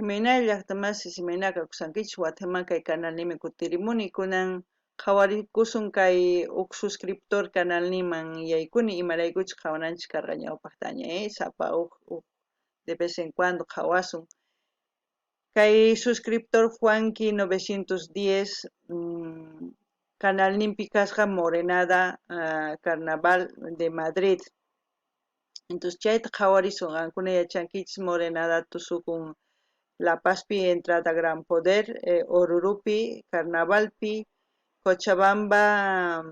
Imayna llaqtamas imaynaka kusankichis Guatemala kay canalnimi kutirimuni kunan qhawarikusun kay huk suscriptor canalniman yaykuni imaraykuchus qhawananchis karqa ñawpaqtaña sapa huk de vez en cuando qhawasun kay suscriptor Juanqui 910 canalninpi kasqa Morenada Carnaval de Madrid. Entonces chayta qhawarisun qankuna yachankichis Morenada tusukun La Pazpi entrada Gran Poder, Orurupi, Carnavalpi, Cochabamba,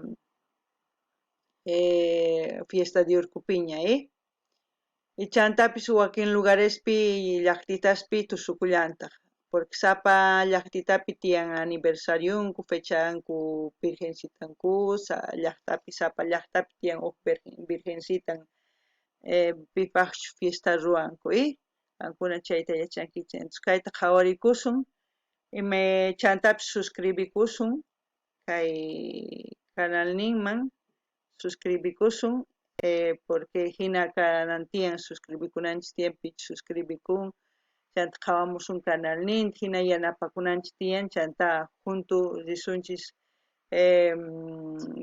fiesta de Urcupiña, y chantapis wakin lugarespi llaqtitaspi tusukullantaq, porque sapa llaqtitapi tiyan aniversariunku, fechanku virgencitanku, llaqtapi sapa llaqtapi tiyan huk virgencitan pipaqchu fiesta ruwanku, qankuna chayta yachankichis. Entonces kayta qhawarikusun ime chantapis suscribikusun kay canalninman suscribikusun porque hina kanantiyan suscribikunanchis tiyanpi suscribikun chanta qhawamusun canalninta hina yanapakunanchis tiyan chanta junto risunchis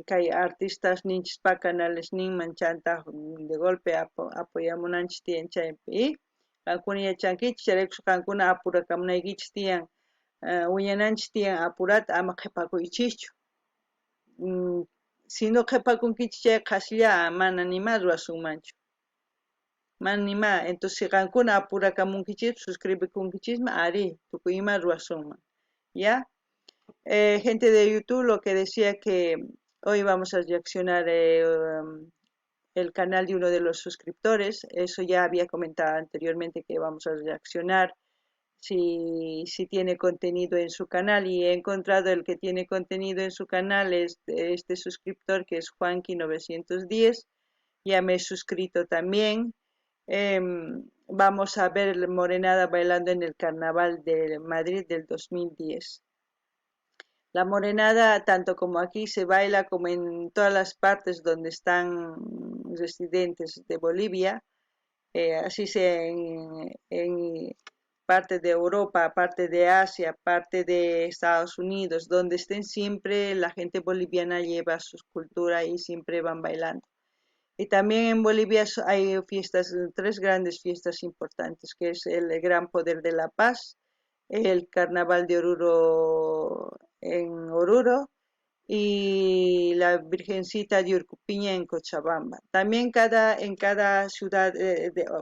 kay artistas ninchis canales ninman chanta de golpe apoyamunanchis tiyan chaypi qankuna yachankichis chayraykun qankuna apurakamunaykichis tiyan wiñananchis tiyan apurata ama qhipakuychischu sino qhipakunkichis chay qhashlla mana nima ruwasunmanchu mana nima entonces qankuna apurakamunkichis suscribikunkichis ari tukuy ima ruwasunman ya gente de YouTube lo que decía que hoy vamos a reaccionar el canal de uno de los suscriptores, eso ya había comentado anteriormente que vamos a reaccionar si tiene contenido en su canal y he encontrado el que tiene contenido en su canal es este suscriptor que es Juanqui 910, ya me he suscrito también. Vamos a ver Morenada bailando en el Carnaval de Madrid del 2010. La morenada, tanto como aquí se baila como en todas las partes donde están residentes de Bolivia, así sea en parte de Europa, parte de Asia, parte de Estados Unidos, donde estén siempre la gente boliviana lleva su cultura y siempre van bailando. Y también en Bolivia hay fiestas, 3 grandes fiestas importantes, que es el Gran Poder de la Paz, el Carnaval de Oruro en Oruro y la Virgencita de Urcupiña en Cochabamba. También en cada ciudad,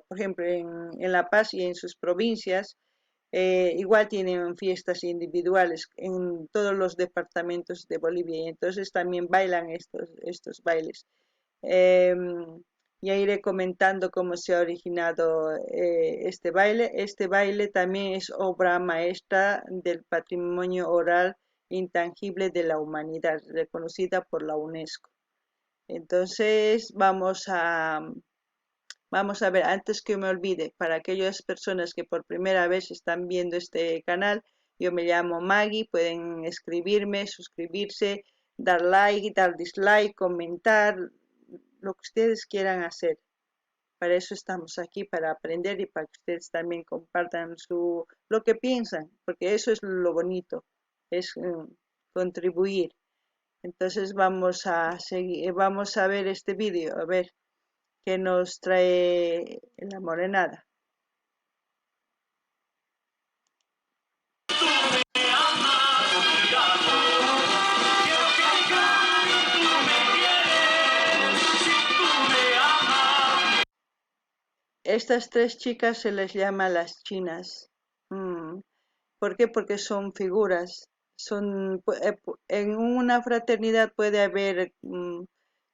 por ejemplo en La Paz y en sus provincias, igual tienen fiestas individuales en todos los departamentos de Bolivia y entonces también bailan estos bailes. Ya iré comentando cómo se ha originado este baile. Este baile también es obra maestra del patrimonio oral intangible de la humanidad, reconocida por la UNESCO. Entonces vamos a ver, antes que me olvide, para aquellas personas que por primera vez están viendo este canal, yo me llamo Maggie, pueden escribirme, suscribirse, dar like, dar dislike, comentar, lo que ustedes quieran hacer. Para eso estamos aquí, para aprender y para que ustedes también compartan lo que piensan, porque eso es lo bonito, es contribuir. Entonces vamos a ver este vídeo, a ver qué nos trae la morenada. Estas 3 chicas se les llama las chinas. ¿Por qué? Porque son figuras. En una fraternidad puede haber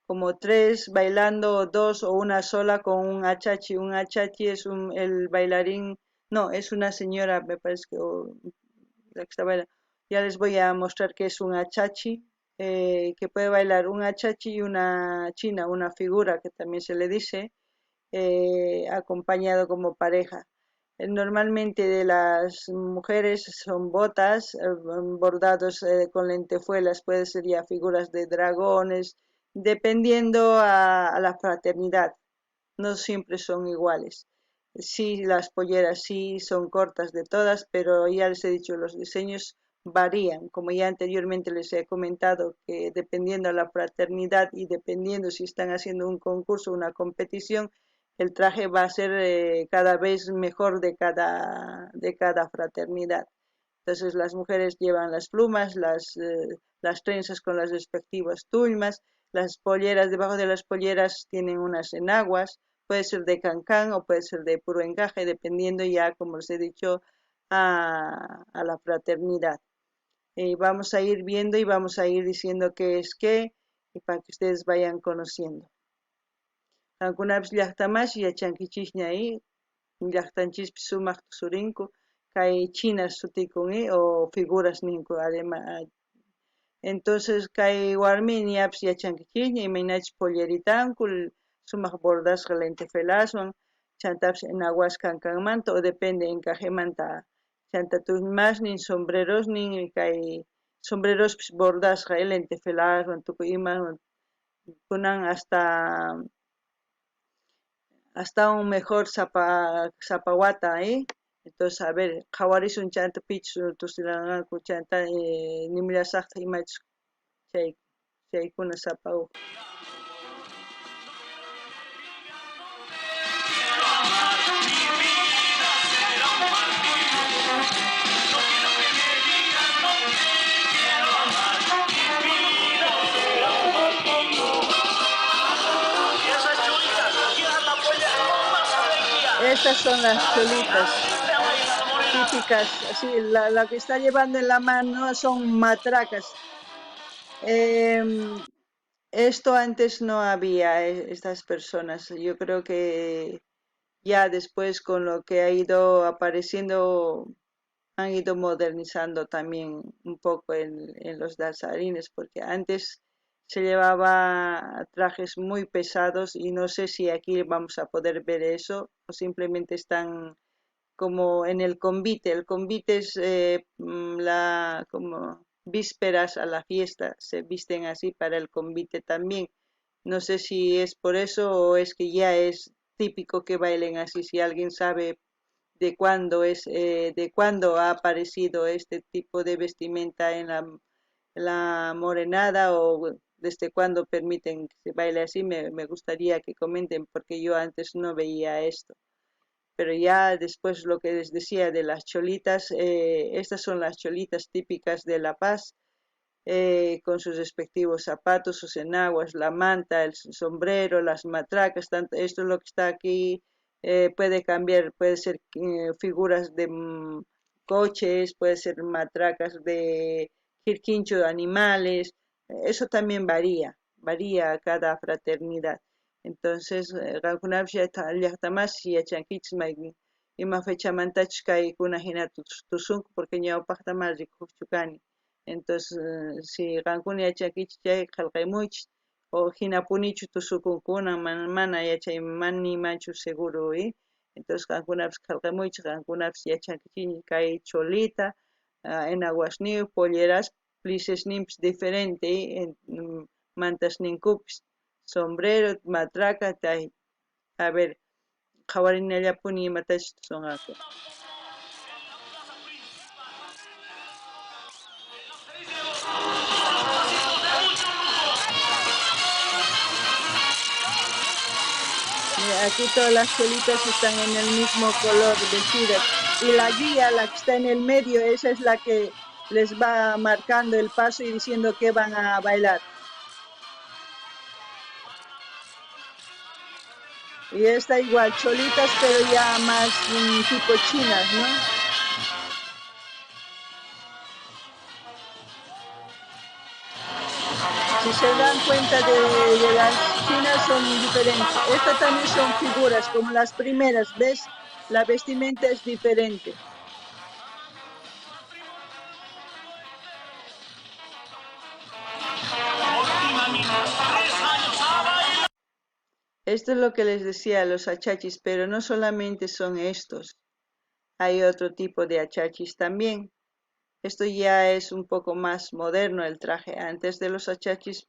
como 3 bailando, 2 o una sola con un achachi. Un achachi es el bailarín, no, es una señora, me parece que la que está bailando. Ya les voy a mostrar que es un achachi, que puede bailar un achachi y una china, una figura que también se le dice, acompañado como pareja. Normalmente de las mujeres son botas, bordados con lentejuelas, puede ser ya figuras de dragones, dependiendo a la fraternidad, no siempre son iguales. Sí, las polleras sí son cortas de todas, pero ya les he dicho, los diseños varían. Como ya anteriormente les he comentado, que dependiendo de la fraternidad y dependiendo si están haciendo un concurso o una competición, el traje va a ser cada vez mejor de cada fraternidad. Entonces las mujeres llevan las plumas, las trenzas con las respectivas tulmas, las polleras, debajo de las polleras tienen unas enaguas, puede ser de cancán o puede ser de puro encaje, dependiendo ya, como les he dicho, a la fraternidad. Vamos a ir viendo y vamos a ir diciendo qué es qué, y para que ustedes vayan conociendo. Algunas llaqtamas yachankichishña ahí, llaqtanchis sumaq tusurinku, kay chinas sutikun o figuras ninku además. Entonces kay warmi ñapish yachankichishña imaynachik polleritanku sumaq bordasqa lentefelaswan chantapish enaguas kankanmanta o depende encajemanta chanta tullmashnin sombrerosnin kay sombrerospish bordasqa lentefelaswan tukuy imawan kunan hasta un mejor zapawata, entonces a ver qhawarisun chanta pichus tusiranqaku chanta nimllasaqta imachus chaykuna sapawaq. Estas son las cholitas típicas, así, la que está llevando en la mano son matracas. Esto antes no había, estas personas. Yo creo que ya después con lo que ha ido apareciendo han ido modernizando también un poco en los danzarines, porque antes se llevaba trajes muy pesados y no sé si aquí vamos a poder ver eso o simplemente están como en el convite. El convite es como vísperas a la fiesta, se visten así para el convite también. No sé si es por eso o es que ya es típico que bailen así. Si alguien sabe de cuándo ha aparecido este tipo de vestimenta en la morenada o desde cuándo permiten que se baile así, me gustaría que comenten porque yo antes no veía esto. Pero ya después lo que les decía de las cholitas, estas son las cholitas típicas de La Paz, con sus respectivos zapatos, sus enaguas, la manta, el sombrero, las matracas, tanto, esto es lo que está aquí, puede cambiar, puede ser figuras de coches, puede ser matracas de quirquincho de animales, eso también varía a cada fraternidad. Entonces, qankunapish llaqtamas yachankichis ima fechamantachus kaykuna hina tusunku porque ñawpaqta mal rikuqchu kani. Entonces, si qankuna yachankichis chay qillqamuychis o hinapunichu tusukunkuna mana yachaymani manchu seguro, entonces qankunapish qillqamuychis qankunapish yachankichis kay cholita, enaguasniyu, polleras, plisesninpish diferente, mantasninkupish sombrero, matraca, a ver, qhawarinallapuni imatachu tusunqaku. Aquí todas las cholitas están en el mismo color vestidas y la guía, la que está en el medio, esa es la que les va marcando el paso y diciendo que van a bailar. Y esta igual, cholitas pero ya más tipo chinas, ¿no? Si se dan cuenta de las chinas son diferentes. Estas también son figuras como las primeras, ¿ves? La vestimenta es diferente. Esto es lo que les decía a los achachis, pero no solamente son estos, hay otro tipo de achachis también. Esto ya es un poco más moderno el traje. Antes de los achachis,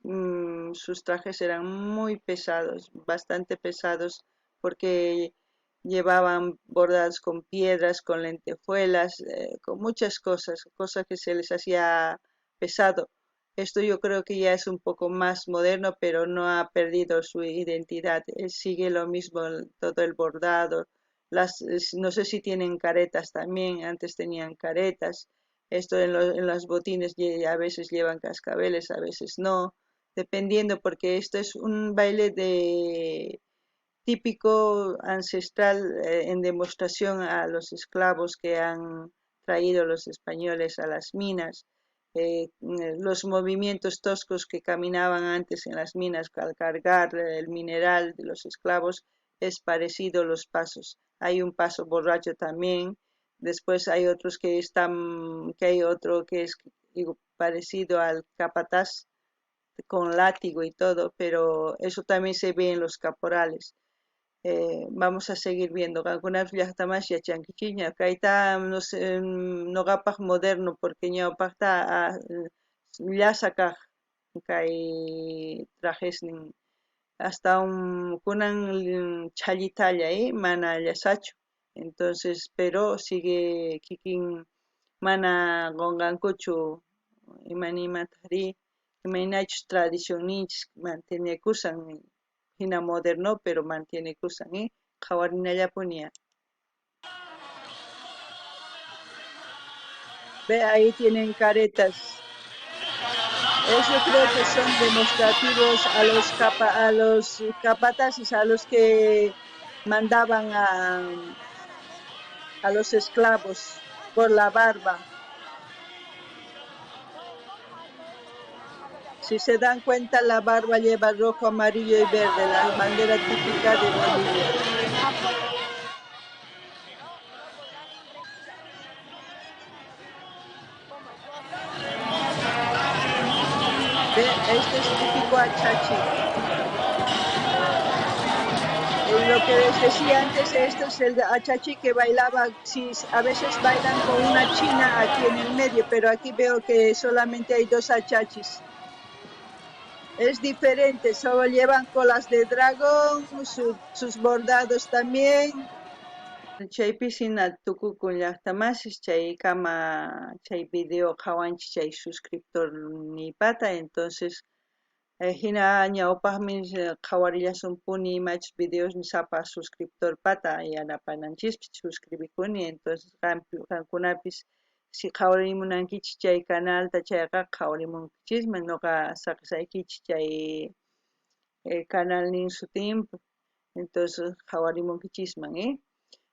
sus trajes eran muy pesados, bastante pesados, porque llevaban bordados con piedras, con lentejuelas, con muchas cosas, cosas que se les hacía pesado. Esto yo creo que ya es un poco más moderno, pero no ha perdido su identidad. Sigue lo mismo, todo el bordado. No sé si tienen caretas también, antes tenían caretas. Esto en los botines a veces llevan cascabeles, a veces no, dependiendo, porque esto es un baile de típico ancestral en demostración a los esclavos que han traído los españoles a las minas. Los movimientos toscos que caminaban antes en las minas al cargar el mineral de los esclavos es parecido a los pasos. Hay un paso borracho también. Después hay otros que hay otro que es digo, parecido al capataz con látigo y todo, pero eso también se ve en los caporales. Vamos a seguir viendo algunas llaqtamas yachankichik kayta no sé, noqapaq moderno porque ñawpaqta llasa kaq kay trajesnin hasta kunan challitalla mana llasachu entonces pero sigue kikin mana qonqankuchu imanimatari imaynachus tradición ninchis mantenekusan hina moderno pero mantiene kusan qhawarinallapuni. Ve ahí tienen caretas. Yo creo que son demostrativos a los capataces, a los que mandaban a los esclavos por la barba. Si se dan cuenta, la barba lleva rojo, amarillo y verde, la bandera típica de Bolivia. Ve, este es típico achachi. Lo que les decía antes, esto es el achachi que bailaba, si a veces bailan con una china aquí en el medio, pero aquí veo que solamente hay dos achachis. Es diferente, solo llevan colas de dragón, sus bordados también. Chaypi sina tukukun llaqtamasis chay kama chay video qhawanchik chay suscriptor nipata, entonces hina ñawpaqmi qhawarillasupuni imachus videos nisapa suscriptor pata yanapananchikpi suscribikuni, entonces qankunapis si qhawarimunankichik chay canalta chayqa qhawarimunkichismi ñuqa saqsaykichik chay canal nin sutinpi, entonces qhawarimunkichisman,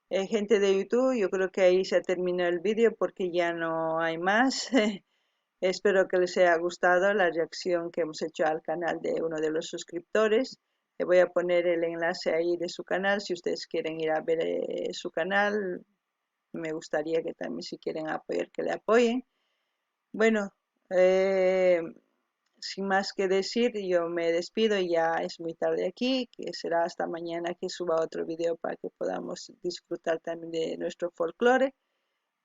gente de YouTube, yo creo que ahí se ha terminado el vídeo porque ya no hay más. Espero que les haya gustado la reacción que hemos hecho al canal de uno de los suscriptores. Le voy a poner el enlace ahí de su canal si ustedes quieren ir a ver su canal. Me gustaría que también si quieren apoyar, que le apoyen. Bueno, sin más que decir, yo me despido, ya es muy tarde aquí, que será hasta mañana que suba otro video para que podamos disfrutar también de nuestro folclore.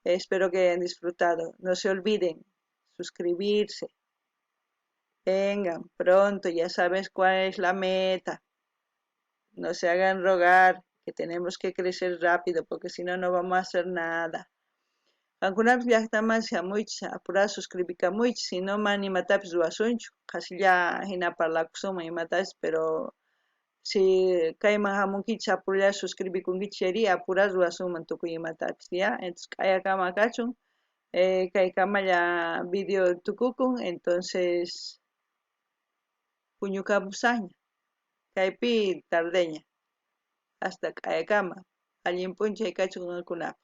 Espero que hayan disfrutado. No se olviden suscribirse. Vengan pronto, ya sabes cuál es la meta. No se hagan rogar, que tenemos que crecer rápido, porque si no, no vamos a hacer nada. Qankunapish llaqtaman shamuychis apura suscribikamunchis, si no man imatapis ruwasunchu, qhashlla hina parlakusunman imatapas, pero si kayman hamunkichis apuralla suscribikunkichis chayri apura ruwasunman tukuy imatapis, ya. Entonces k'ayakama kachun, kaykamalla video tukukun, entonces puñukamusaqña, kaypi tardeña, hasta k'ayakama, allin p'unchay kachun qankunapaq.